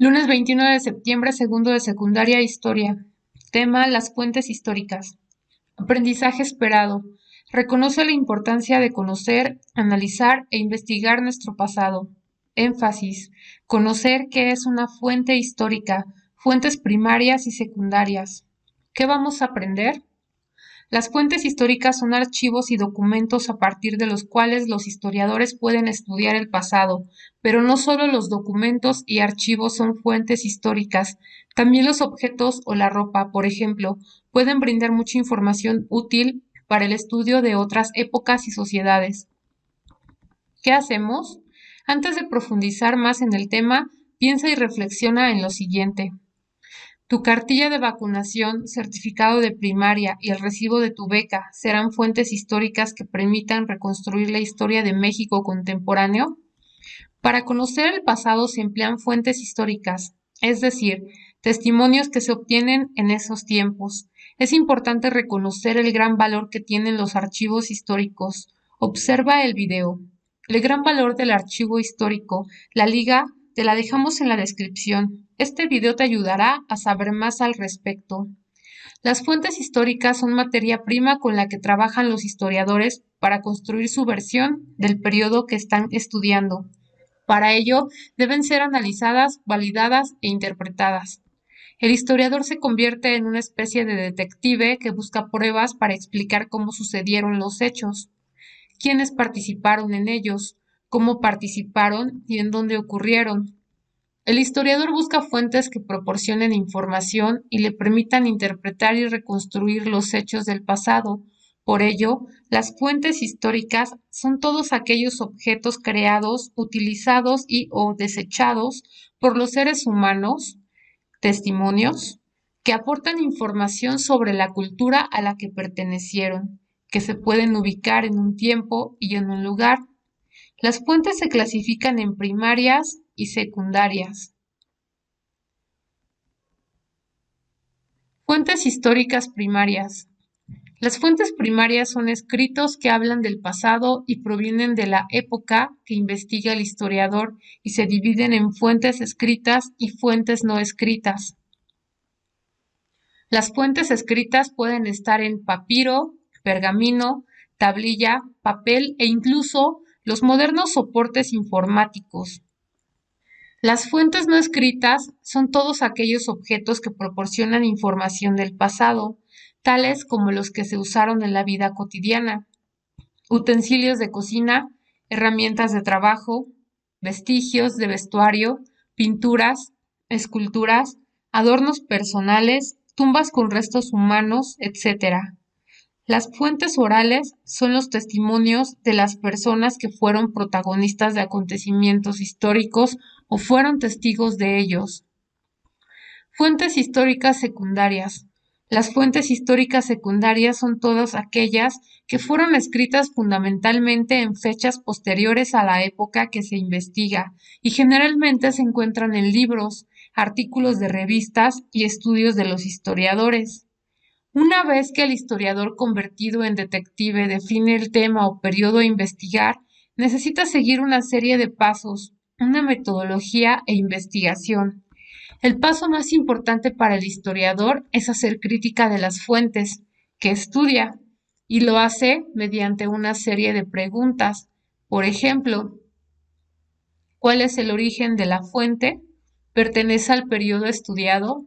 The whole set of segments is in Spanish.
Lunes 21 de septiembre, segundo de secundaria, Historia. Tema: las fuentes históricas. Aprendizaje esperado. Reconoce la importancia de conocer, analizar e investigar nuestro pasado. Énfasis: conocer qué es una fuente histórica, fuentes primarias y secundarias. ¿Qué vamos a aprender? Las fuentes históricas son archivos y documentos a partir de los cuales los historiadores pueden estudiar el pasado, pero no solo los documentos y archivos son fuentes históricas, también los objetos o la ropa, por ejemplo, pueden brindar mucha información útil para el estudio de otras épocas y sociedades. ¿Qué hacemos? Antes de profundizar más en el tema, piensa y reflexiona en lo siguiente. Tu cartilla de vacunación, certificado de primaria y el recibo de tu beca serán fuentes históricas que permitan reconstruir la historia de México contemporáneo. Para conocer el pasado se emplean fuentes históricas, es decir, testimonios que se obtienen en esos tiempos. Es importante reconocer el gran valor que tienen los archivos históricos. Observa el video. El gran valor del archivo histórico. La liga te la dejamos en la descripción. Este video te ayudará a saber más al respecto. Las fuentes históricas son materia prima con la que trabajan los historiadores para construir su versión del periodo que están estudiando. Para ello, deben ser analizadas, validadas e interpretadas. El historiador se convierte en una especie de detective que busca pruebas para explicar cómo sucedieron los hechos, quiénes participaron en ellos, cómo participaron y en dónde ocurrieron. El historiador busca fuentes que proporcionen información y le permitan interpretar y reconstruir los hechos del pasado. Por ello, las fuentes históricas son todos aquellos objetos creados, utilizados y o desechados por los seres humanos, testimonios, que aportan información sobre la cultura a la que pertenecieron, que se pueden ubicar en un tiempo y en un lugar. Las fuentes se clasifican en primarias y secundarias. Fuentes históricas primarias. Las fuentes primarias son escritos que hablan del pasado y provienen de la época que investiga el historiador y se dividen en fuentes escritas y fuentes no escritas. Las fuentes escritas pueden estar en papiro, pergamino, tablilla, papel e incluso los modernos soportes informáticos. Las fuentes no escritas son todos aquellos objetos que proporcionan información del pasado, tales como los que se usaron en la vida cotidiana, utensilios de cocina, herramientas de trabajo, vestigios de vestuario, pinturas, esculturas, adornos personales, tumbas con restos humanos, etc. Las fuentes orales son los testimonios de las personas que fueron protagonistas de acontecimientos históricos o fueron testigos de ellos. Fuentes históricas secundarias. Las fuentes históricas secundarias son todas aquellas que fueron escritas fundamentalmente en fechas posteriores a la época que se investiga y generalmente se encuentran en libros, artículos de revistas y estudios de los historiadores. Una vez que el historiador convertido en detective define el tema o periodo a investigar, necesita seguir una serie de pasos, una metodología e investigación. El paso más importante para el historiador es hacer crítica de las fuentes que estudia y lo hace mediante una serie de preguntas. Por ejemplo, ¿cuál es el origen de la fuente? ¿Pertenece al periodo estudiado?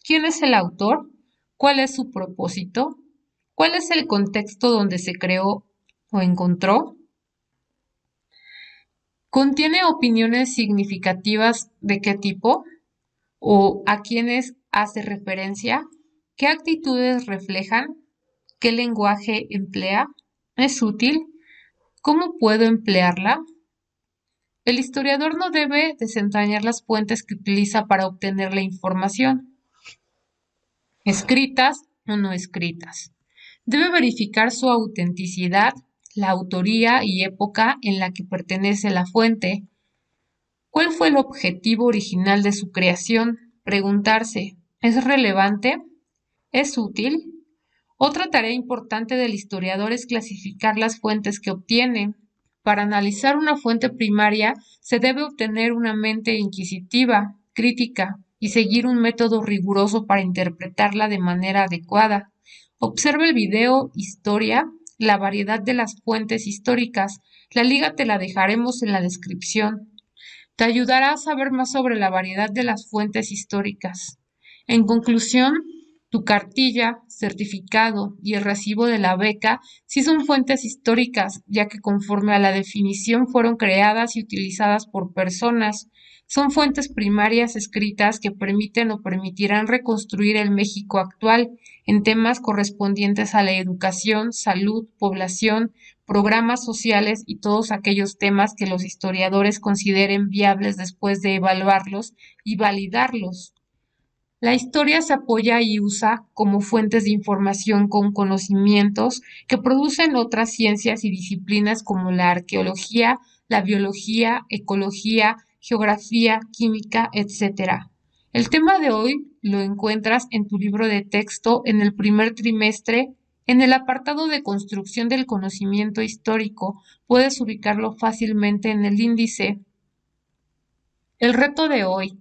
¿Quién es el autor? ¿Cuál es su propósito? ¿Cuál es el contexto donde se creó o encontró? ¿Contiene opiniones significativas de qué tipo? ¿O a quiénes hace referencia? ¿Qué actitudes reflejan? ¿Qué lenguaje emplea? ¿Es útil? ¿Cómo puedo emplearla? El historiador no debe desentrañar las fuentes que utiliza para obtener la información, escritas o no escritas. Debe verificar su autenticidad, la autoría y época en la que pertenece la fuente. ¿Cuál fue el objetivo original de su creación? Preguntarse, ¿es relevante? ¿Es útil? Otra tarea importante del historiador es clasificar las fuentes que obtiene. Para analizar una fuente primaria se debe obtener una mente inquisitiva, crítica y seguir un método riguroso para interpretarla de manera adecuada. Observa el video Historia, la variedad de las fuentes históricas. La liga te la dejaremos en la descripción. Te ayudará a saber más sobre la variedad de las fuentes históricas. En conclusión, tu cartilla, certificado y el recibo de la beca sí son fuentes históricas, ya que conforme a la definición fueron creadas y utilizadas por personas. Son fuentes primarias escritas que permiten o permitirán reconstruir el México actual en temas correspondientes a la educación, salud, población, programas sociales y todos aquellos temas que los historiadores consideren viables después de evaluarlos y validarlos. La historia se apoya y usa como fuentes de información con conocimientos que producen otras ciencias y disciplinas como la arqueología, la biología, ecología, geografía, química, etc. El tema de hoy lo encuentras en tu libro de texto en el primer trimestre, en el apartado de construcción del conocimiento histórico. Puedes ubicarlo fácilmente en el índice. El reto de hoy.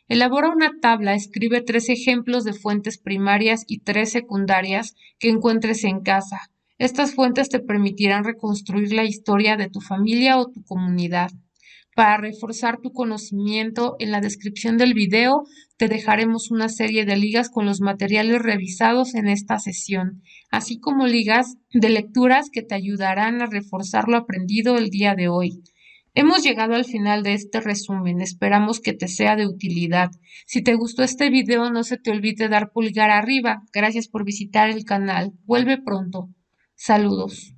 Elabora una tabla, escribe 3 ejemplos de fuentes primarias y 3 secundarias que encuentres en casa. Estas fuentes te permitirán reconstruir la historia de tu familia o tu comunidad. Para reforzar tu conocimiento, en la descripción del video te dejaremos una serie de ligas con los materiales revisados en esta sesión, así como ligas de lecturas que te ayudarán a reforzar lo aprendido el día de hoy. Hemos llegado al final de este resumen, esperamos que te sea de utilidad. Si te gustó este video, no se te olvide dar pulgar arriba. Gracias por visitar el canal. Vuelve pronto. Saludos.